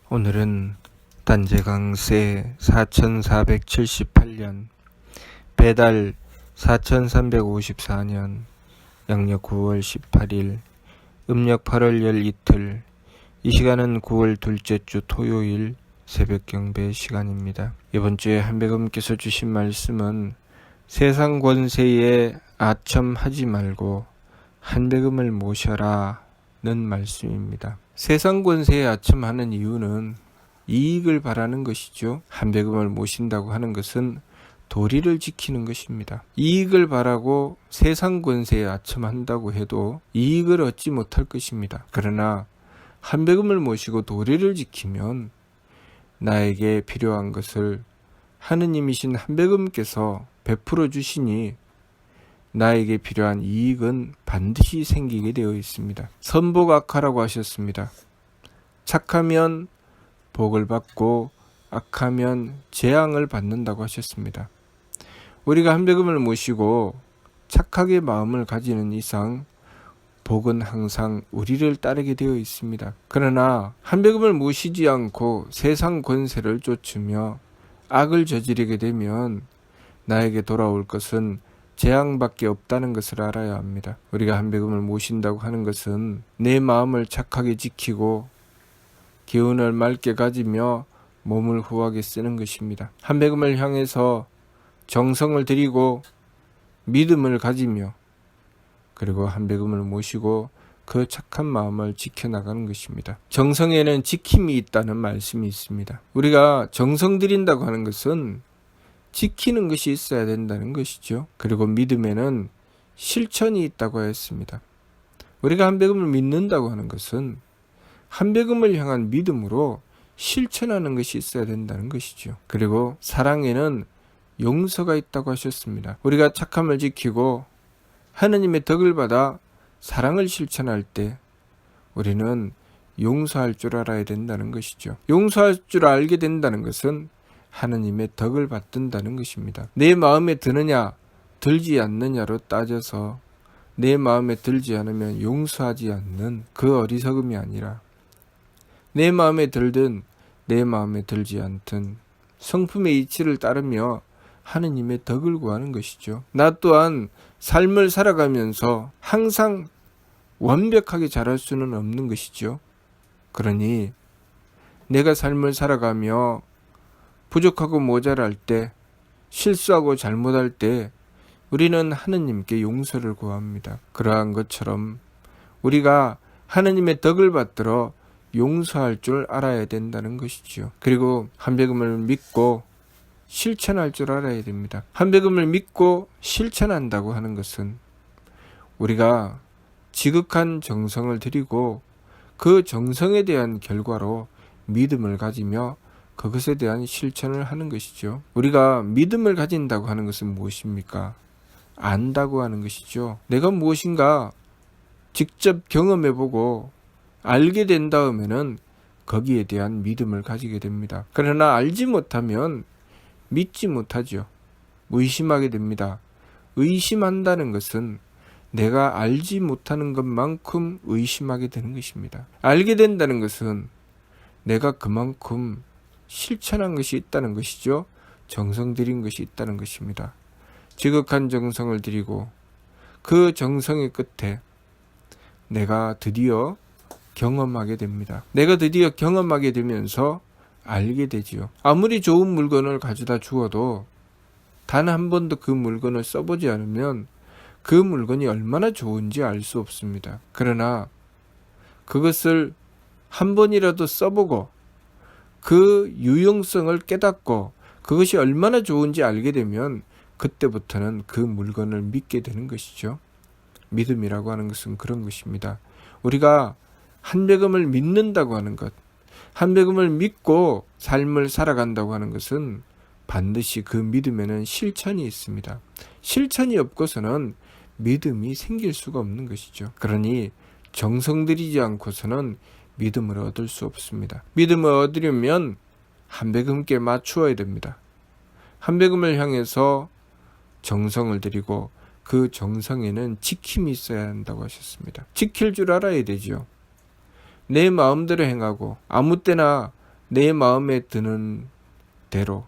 오늘은 단재강세 4478년 배달 4354년 양력 9월 18일 음력 8월 열 이틀. 이 시간은 9월 둘째 주 토요일 새벽 경배 시간입니다. 이번 주에 한배금께서 주신 말씀은 세상 권세에 아첨하지 말고 한배금을 모셔라 는 말씀입니다. 세상 권세에 아첨하는 이유는 이익을 바라는 것이죠. 한배금을 모신다고 하는 것은 도리를 지키는 것입니다. 이익을 바라고 세상 권세에 아첨한다고 해도 이익을 얻지 못할 것입니다. 그러나 한배금을 모시고 도리를 지키면 나에게 필요한 것을 하느님이신 한배금께서 베풀어 주시니 나에게 필요한 이익은 반드시 생기게 되어 있습니다. 선복악화라고 하셨습니다. 착하면 복을 받고 악하면 재앙을 받는다고 하셨습니다. 우리가 한배금을 모시고 착하게 마음을 가지는 이상 복은 항상 우리를 따르게 되어 있습니다. 그러나 한배금을 모시지 않고 세상 권세를 쫓으며 악을 저지르게 되면 나에게 돌아올 것은 재앙밖에 없다는 것을 알아야 합니다. 우리가 한배금을 모신다고 하는 것은 내 마음을 착하게 지키고 기운을 맑게 가지며 몸을 후하게 쓰는 것입니다. 한배금을 향해서 정성을 들이고 믿음을 가지며 그리고 한배금을 모시고 그 착한 마음을 지켜나가는 것입니다. 정성에는 지킴이 있다는 말씀이 있습니다. 우리가 정성 들인다고 하는 것은 지키는 것이 있어야 된다는 것이죠. 그리고 믿음에는 실천이 있다고 했습니다. 우리가 한배금을 믿는다고 하는 것은 한배금을 향한 믿음으로 실천하는 것이 있어야 된다는 것이죠. 그리고 사랑에는 용서가 있다고 하셨습니다. 우리가 착함을 지키고 하느님의 덕을 받아 사랑을 실천할 때 우리는 용서할 줄 알아야 된다는 것이죠. 용서할 줄 알게 된다는 것은 하느님의 덕을 받든다는 것입니다. 내 마음에 드느냐 들지 않느냐로 따져서 내 마음에 들지 않으면 용서하지 않는 그 어리석음이 아니라 내 마음에 들든 내 마음에 들지 않든 성품의 이치를 따르며 하느님의 덕을 구하는 것이죠. 나 또한 삶을 살아가면서 항상 완벽하게 잘할 수는 없는 것이죠. 그러니 내가 삶을 살아가며 부족하고 모자랄 때, 실수하고 잘못할 때 우리는 하느님께 용서를 구합니다. 그러한 것처럼 우리가 하느님의 덕을 받들어 용서할 줄 알아야 된다는 것이죠. 그리고 한배금을 믿고 실천할 줄 알아야 됩니다. 한배금을 믿고 실천한다고 하는 것은 우리가 지극한 정성을 들이고 그 정성에 대한 결과로 믿음을 가지며 그것에 대한 실천을 하는 것이죠. 우리가 믿음을 가진다고 하는 것은 무엇입니까? 안다고 하는 것이죠. 내가 무엇인가 직접 경험해보고 알게 된 다음에는 거기에 대한 믿음을 가지게 됩니다. 그러나 알지 못하면 믿지 못하죠. 의심하게 됩니다. 의심한다는 것은 내가 알지 못하는 것만큼 의심하게 되는 것입니다. 알게 된다는 것은 내가 그만큼 실천한 것이 있다는 것이죠. 정성 들인 것이 있다는 것입니다. 지극한 정성을 들이고 그 정성의 끝에 내가 드디어 경험하게 됩니다. 내가 드디어 경험하게 되면서 알게 되지요. 아무리 좋은 물건을 가져다 주어도 단 한 번도 그 물건을 써보지 않으면 그 물건이 얼마나 좋은지 알 수 없습니다. 그러나 그것을 한 번이라도 써보고 그 유용성을 깨닫고 그것이 얼마나 좋은지 알게 되면 그때부터는 그 물건을 믿게 되는 것이죠. 믿음이라고 하는 것은 그런 것입니다. 우리가 한배금을 믿는다고 하는 것, 한배금을 믿고 삶을 살아간다고 하는 것은 반드시 그 믿음에는 실천이 있습니다. 실천이 없고서는 믿음이 생길 수가 없는 것이죠. 그러니 정성 들이지 않고서는 믿음을 얻을 수 없습니다. 믿음을 얻으려면 한배금께 맞추어야 됩니다. 한배금을 향해서 정성을 들이고 그 정성에는 지킴이 있어야 한다고 하셨습니다. 지킬 줄 알아야 되지요. 내 마음대로 행하고 아무 때나 내 마음에 드는 대로,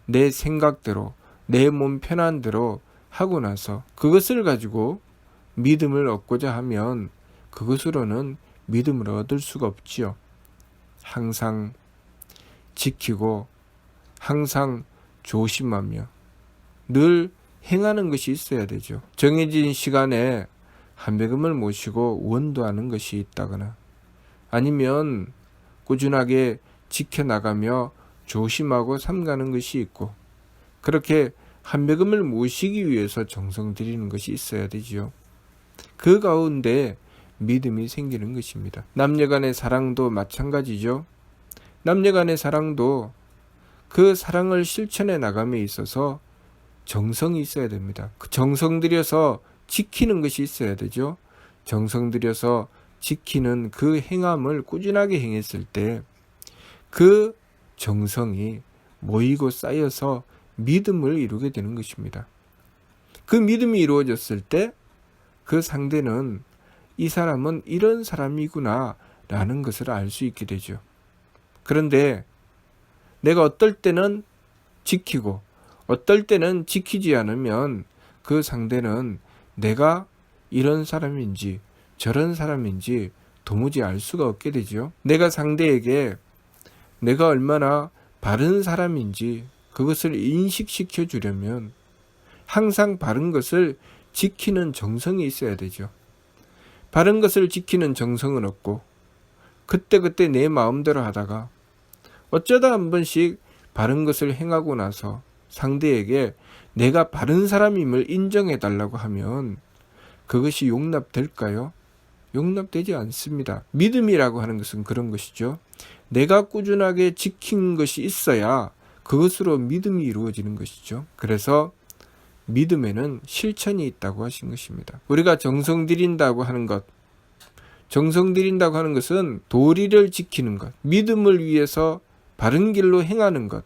내 생각대로, 내 몸 편한 대로 하고 나서 그것을 가지고 믿음을 얻고자 하면 그것으로는 믿음을 얻을 수가 없지요. 항상 지키고 항상 조심하며 늘 행하는 것이 있어야 되죠. 정해진 시간에 한배금을 모시고 원도하는 것이 있다거나 아니면 꾸준하게 지켜나가며 조심하고 삼가는 것이 있고 그렇게 한배금을 모시기 위해서 정성 들이는 것이 있어야 되지요. 그 가운데 믿음이 생기는 것입니다. 남녀간의 사랑도 마찬가지죠. 남녀간의 사랑도 그 사랑을 실천해 나감에 있어서 정성이 있어야 됩니다. 그 정성 들여서 지키는 것이 있어야 되죠. 정성 들여서 지키는 그 행함을 꾸준하게 행했을 때 그 정성이 모이고 쌓여서 믿음을 이루게 되는 것입니다. 그 믿음이 이루어졌을 때 그 상대는 이 사람은 이런 사람이구나 라는 것을 알 수 있게 되죠. 그런데 내가 어떨 때는 지키고 어떨 때는 지키지 않으면 그 상대는 내가 이런 사람인지 저런 사람인지 도무지 알 수가 없게 되죠. 내가 상대에게 내가 얼마나 바른 사람인지 그것을 인식시켜 주려면 항상 바른 것을 지키는 정성이 있어야 되죠. 바른 것을 지키는 정성은 없고 그때그때 내 마음대로 하다가 어쩌다 한 번씩 바른 것을 행하고 나서 상대에게 내가 바른 사람임을 인정해 달라고 하면 그것이 용납될까요? 용납되지 않습니다. 믿음이라고 하는 것은 그런 것이죠. 내가 꾸준하게 지킨 것이 있어야 그것으로 믿음이 이루어지는 것이죠. 그래서 믿음에는 실천이 있다고 하신 것입니다. 우리가 정성 들인다고 하는 것, 정성 들인다고 하는 것은 도리를 지키는 것, 믿음을 위해서 바른 길로 행하는 것,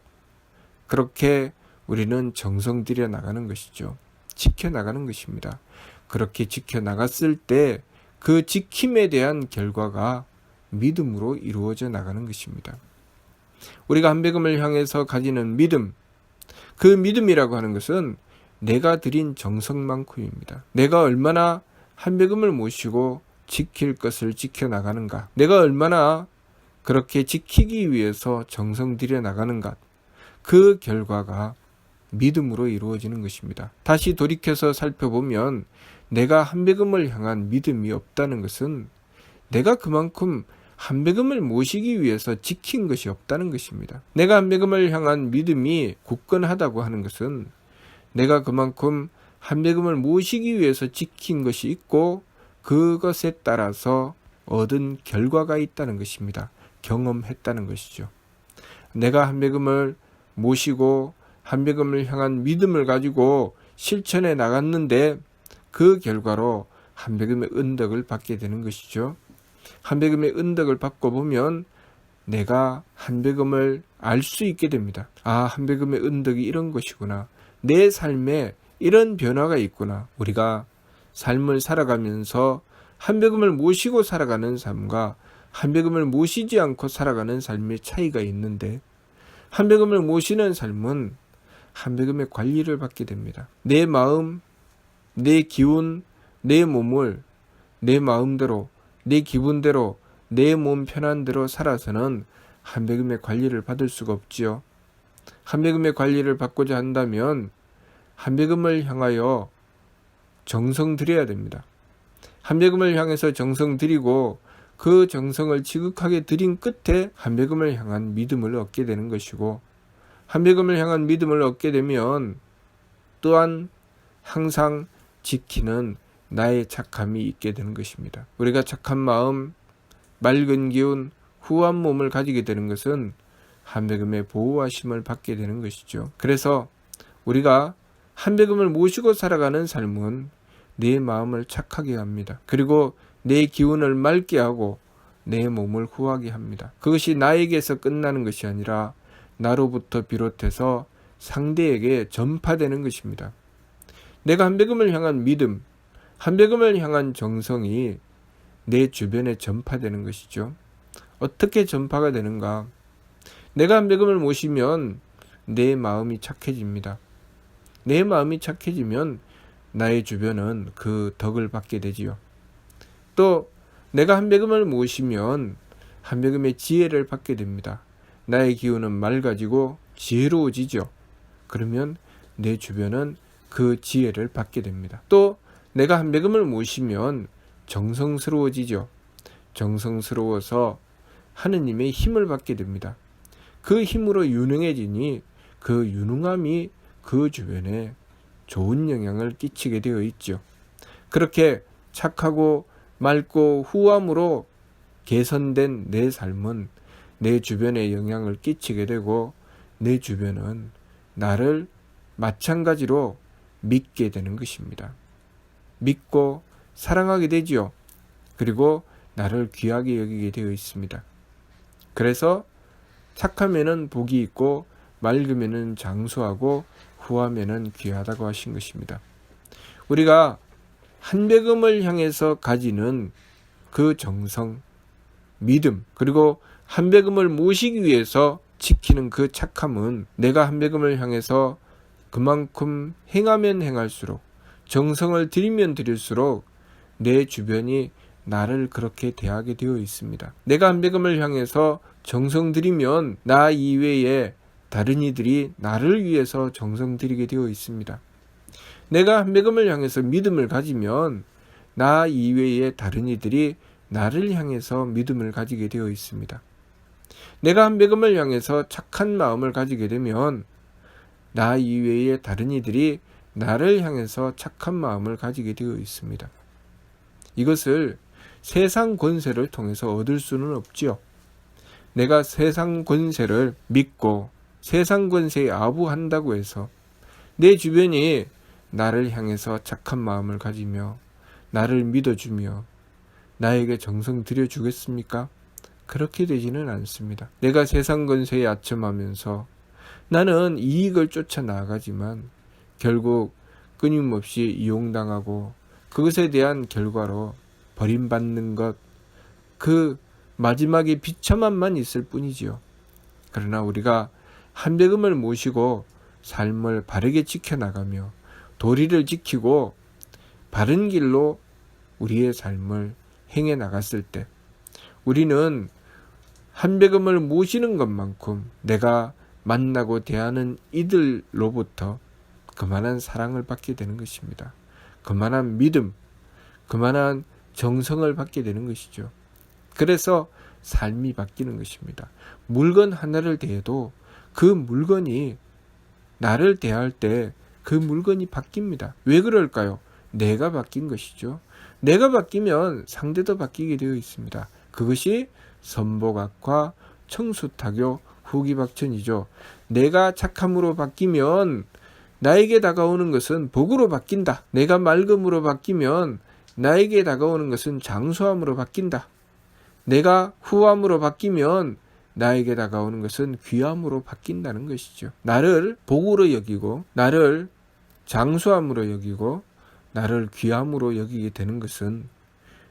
그렇게 우리는 정성 들여 나가는 것이죠. 지켜나가는 것입니다. 그렇게 지켜나갔을 때 그 지킴에 대한 결과가 믿음으로 이루어져 나가는 것입니다. 우리가 한배금을 향해서 가지는 믿음, 그 믿음이라고 하는 것은 내가 드린 정성만큼입니다. 내가 얼마나 한배금을 모시고 지킬 것을 지켜나가는가, 내가 얼마나 그렇게 지키기 위해서 정성 들여 나가는가, 그 결과가 믿음으로 이루어지는 것입니다. 다시 돌이켜서 살펴보면 내가 한배금을 향한 믿음이 없다는 것은 내가 그만큼 한배금을 모시기 위해서 지킨 것이 없다는 것입니다. 내가 한배금을 향한 믿음이 굳건하다고 하는 것은 내가 그만큼 한배금을 모시기 위해서 지킨 것이 있고 그것에 따라서 얻은 결과가 있다는 것입니다. 경험했다는 것이죠. 내가 한배금을 모시고 한배금을 향한 믿음을 가지고 실천해 나갔는데 그 결과로 한배금의 은덕을 받게 되는 것이죠. 한배금의 은덕을 받고 보면 내가 한배금을 알 수 있게 됩니다. 아, 한배금의 은덕이 이런 것이구나. 내 삶에 이런 변화가 있구나. 우리가 삶을 살아가면서 한배금을 모시고 살아가는 삶과 한배금을 모시지 않고 살아가는 삶의 차이가 있는데 한배금을 모시는 삶은 한배금의 관리를 받게 됩니다. 내 마음, 내 기운, 내 몸을 내 마음대로, 내 기분대로, 내 몸 편한 대로 살아서는 한배금의 관리를 받을 수가 없지요. 한배금의 관리를 받고자 한다면 한배금을 향하여 정성 들여야 됩니다. 한배금을 향해서 정성 들이고 그 정성을 지극하게 들인 끝에 한배금을 향한 믿음을 얻게 되는 것이고, 한배금을 향한 믿음을 얻게 되면 또한 항상 지키는 나의 착함이 있게 되는 것입니다. 우리가 착한 마음, 맑은 기운, 후한 몸을 가지게 되는 것은 한배금의 보호하심을 받게 되는 것이죠. 그래서 우리가 한배금을 모시고 살아가는 삶은 내 마음을 착하게 합니다. 그리고 내 기운을 맑게 하고 내 몸을 후하게 합니다. 그것이 나에게서 끝나는 것이 아니라 나로부터 비롯해서 상대에게 전파되는 것입니다. 내가 한배금을 향한 믿음, 한배금을 향한 정성이 내 주변에 전파되는 것이죠. 어떻게 전파가 되는가? 내가 한백음을 모시면 내 마음이 착해집니다. 내 마음이 착해지면 나의 주변은 그 덕을 받게 되지요. 또 내가 한백음을 모시면 한백음의 지혜를 받게 됩니다. 나의 기운은 맑아지고 지혜로워지죠. 그러면 내 주변은 그 지혜를 받게 됩니다. 또 내가 한백음을 모시면 정성스러워지죠. 정성스러워서 하느님의 힘을 받게 됩니다. 그 힘으로 유능해지니 그 유능함이 그 주변에 좋은 영향을 끼치게 되어 있죠. 그렇게 착하고 맑고 후함으로 개선된 내 삶은 내 주변에 영향을 끼치게 되고 내 주변은 나를 마찬가지로 믿게 되는 것입니다. 믿고 사랑하게 되지요. 그리고 나를 귀하게 여기게 되어 있습니다. 그래서 착하면은 복이 있고 맑으면은 장수하고 후하면은 귀하다고 하신 것입니다. 우리가 한백음을 향해서 가지는 그 정성, 믿음, 그리고 한백음을 모시기 위해서 지키는 그 착함은 내가 한백음을 향해서 그만큼 행하면 행할수록, 정성을 들이면 들일수록 내 주변이 나를 그렇게 대하게 되어 있습니다. 내가 한백음을 향해서 정성 들이면 나 이외에 다른 이들이 나를 위해서 정성 들이게 되어 있습니다. 내가 한백음을 향해서 믿음을 가지면 나 이외에 다른 이들이 나를 향해서 믿음을 가지게 되어 있습니다. 내가 한백음을 향해서 착한 마음을 가지게 되면 나 이외에 다른 이들이 나를 향해서 착한 마음을 가지게 되어 있습니다. 이것을 세상 권세를 통해서 얻을 수는 없지요. 내가 세상 권세를 믿고 세상 권세에 아부한다고 해서 내 주변이 나를 향해서 착한 마음을 가지며 나를 믿어주며 나에게 정성 들여주겠습니까? 그렇게 되지는 않습니다. 내가 세상 권세에 아첨하면서 나는 이익을 쫓아 나아가지만 결국 끊임없이 이용당하고 그것에 대한 결과로 버림받는 것, 그 마지막에 비참함만 있을 뿐이지요. 그러나 우리가 한백음을 모시고 삶을 바르게 지켜나가며 도리를 지키고 바른 길로 우리의 삶을 행해 나갔을 때 우리는 한백음을 모시는 것만큼 내가 만나고 대하는 이들로부터 그만한 사랑을 받게 되는 것입니다. 그만한 믿음, 그만한 정성을 받게 되는 것이죠. 그래서 삶이 바뀌는 것입니다. 물건 하나를 대해도 그 물건이 나를 대할 때 그 물건이 바뀝니다. 왜 그럴까요? 내가 바뀐 것이죠. 내가 바뀌면 상대도 바뀌게 되어 있습니다. 그것이 선복악화, 청수타교, 후기박천이죠. 내가 착함으로 바뀌면 나에게 다가오는 것은 복으로 바뀐다. 내가 맑음으로 바뀌면 나에게 다가오는 것은 장수함으로 바뀐다. 내가 후함으로 바뀌면 나에게 다가오는 것은 귀함으로 바뀐다는 것이죠. 나를 복으로 여기고 나를 장수함으로 여기고 나를 귀함으로 여기게 되는 것은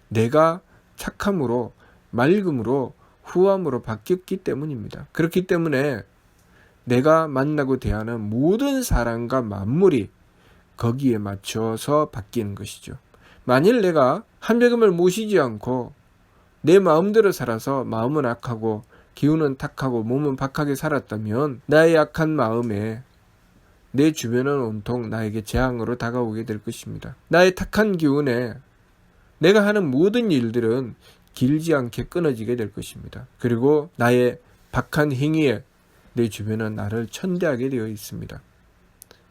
내가 착함으로 맑음으로 후함으로 바뀌었기 때문입니다. 그렇기 때문에 내가 만나고 대하는 모든 사람과 만물이 거기에 맞춰서 바뀌는 것이죠. 만일 내가 한백음을 모시지 않고 내 마음대로 살아서 마음은 악하고 기운은 탁하고 몸은 박하게 살았다면 나의 악한 마음에 내 주변은 온통 나에게 재앙으로 다가오게 될 것입니다. 나의 탁한 기운에 내가 하는 모든 일들은 길지 않게 끊어지게 될 것입니다. 그리고 나의 박한 행위에 내 주변은 나를 천대하게 되어 있습니다.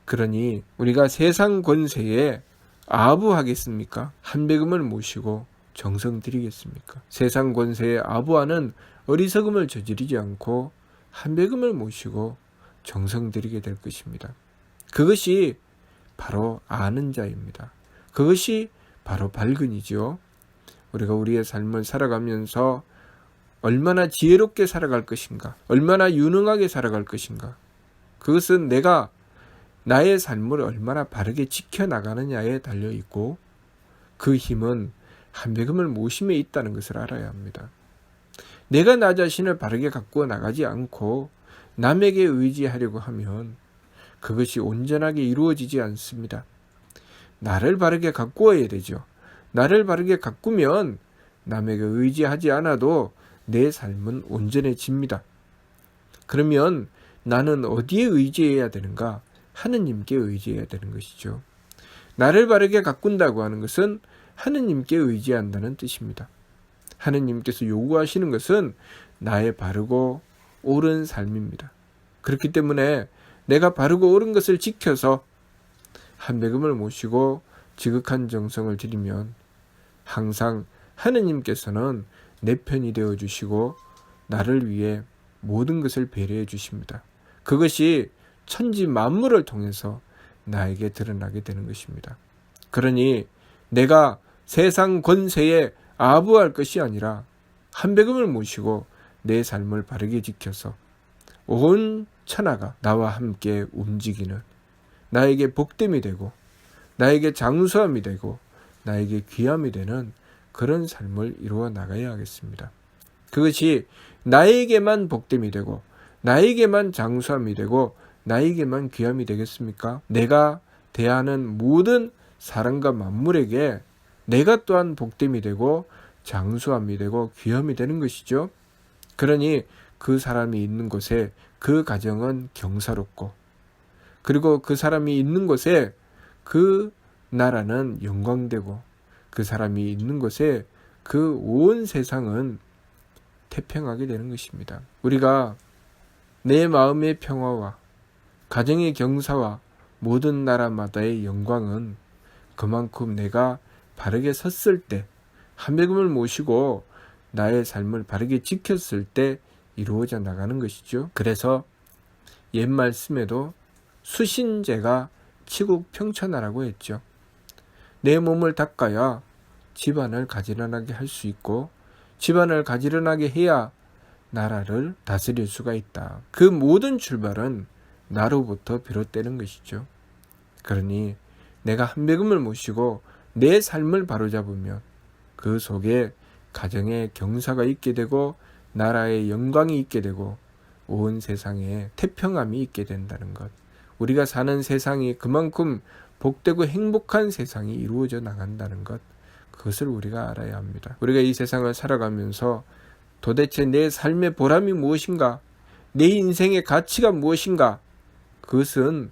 그러니 우리가 세상 권세에 아부하겠습니까? 한백음을 모시고 정성 들이겠습니까? 세상 권세에 아부하는 어리석음을 저지르지 않고 한백음을 모시고 정성 들이게 될 것입니다. 그것이 바로 아는 자입니다. 그것이 바로 발근이지요. 우리가 우리의 삶을 살아가면서 얼마나 지혜롭게 살아갈 것인가, 얼마나 유능하게 살아갈 것인가, 그것은 내가 나의 삶을 얼마나 바르게 지켜나가느냐에 달려있고 그 힘은 한백음을 모심에 있다는 것을 알아야 합니다. 내가 나 자신을 바르게 가꾸어 나가지 않고 남에게 의지하려고 하면 그것이 온전하게 이루어지지 않습니다. 나를 바르게 가꾸어야 되죠. 나를 바르게 가꾸면 남에게 의지하지 않아도 내 삶은 온전해집니다. 그러면 나는 어디에 의지해야 되는가? 하느님께 의지해야 되는 것이죠. 나를 바르게 가꾼다고 하는 것은 하느님께 의지한다는 뜻입니다. 하느님께서 요구하시는 것은 나의 바르고 옳은 삶입니다. 그렇기 때문에 내가 바르고 옳은 것을 지켜서 한배금을 모시고 지극한 정성을 드리면 항상 하느님께서는 내 편이 되어 주시고 나를 위해 모든 것을 배려해 주십니다. 그것이 천지 만물을 통해서 나에게 드러나게 되는 것입니다. 그러니 내가 세상 권세에 아부할 것이 아니라 한배금을 모시고 내 삶을 바르게 지켜서 온 천하가 나와 함께 움직이는, 나에게 복됨이 되고 나에게 장수함이 되고 나에게 귀함이 되는 그런 삶을 이루어 나가야 하겠습니다. 그것이 나에게만 복됨이 되고 나에게만 장수함이 되고 나에게만 귀함이 되겠습니까? 내가 대하는 모든 사람과 만물에게 내가 또한 복됨이 되고 장수함이 되고 귀함이 되는 것이죠. 그러니 그 사람이 있는 곳에 그 가정은 경사롭고, 그리고 그 사람이 있는 곳에 그 나라는 영광되고, 그 사람이 있는 곳에 그 온 세상은 태평하게 되는 것입니다. 우리가 내 마음의 평화와 가정의 경사와 모든 나라마다의 영광은 그만큼 내가 바르게 섰을 때, 한배금을 모시고 나의 삶을 바르게 지켰을 때 이루어져 나가는 것이죠. 그래서 옛 말씀에도 수신제가 치국평천하라고 했죠. 내 몸을 닦아야 집안을 가지런하게 할 수 있고, 집안을 가지런하게 해야 나라를 다스릴 수가 있다. 그 모든 출발은 나로부터 비롯되는 것이죠. 그러니 내가 한배금을 모시고 내 삶을 바로잡으면 그 속에 가정의 경사가 있게 되고 나라의 영광이 있게 되고 온 세상에 태평함이 있게 된다는 것. 우리가 사는 세상이 그만큼 복되고 행복한 세상이 이루어져 나간다는 것. 그것을 우리가 알아야 합니다. 우리가 이 세상을 살아가면서 도대체 내 삶의 보람이 무엇인가? 내 인생의 가치가 무엇인가? 그것은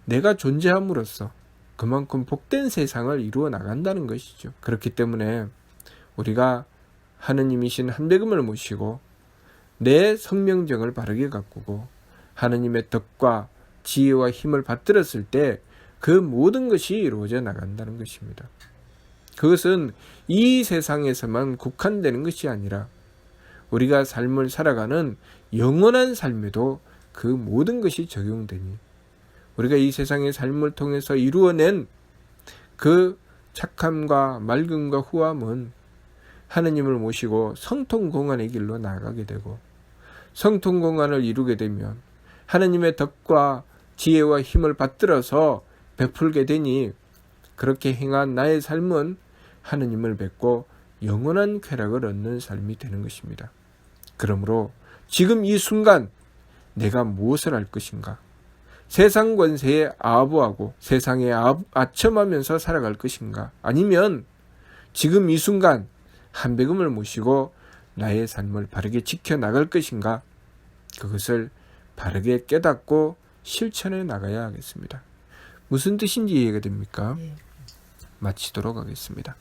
내가 존재함으로써 그만큼 복된 세상을 이루어 나간다는 것이죠. 그렇기 때문에 우리가 하느님이신 한배금을 모시고 내 성명정을 바르게 가꾸고 하느님의 덕과 지혜와 힘을 받들었을 때 그 모든 것이 이루어져 나간다는 것입니다. 그것은 이 세상에서만 국한되는 것이 아니라 우리가 삶을 살아가는 영원한 삶에도 그 모든 것이 적용되니 우리가 이 세상의 삶을 통해서 이루어낸 그 착함과 맑음과 후함은 하느님을 모시고 성통공안의 길로 나아가게 되고, 성통공안을 이루게 되면 하느님의 덕과 지혜와 힘을 받들어서 베풀게 되니 그렇게 행한 나의 삶은 하느님을 뵙고 영원한 쾌락을 얻는 삶이 되는 것입니다. 그러므로 지금 이 순간 내가 무엇을 할 것인가? 세상 권세에 아부하고 세상에 아첨하면서 살아갈 것인가? 아니면 지금 이 순간 한배금을 모시고 나의 삶을 바르게 지켜나갈 것인가? 그것을 바르게 깨닫고 실천해 나가야 하겠습니다. 무슨 뜻인지 이해가 됩니까? 마치도록 하겠습니다.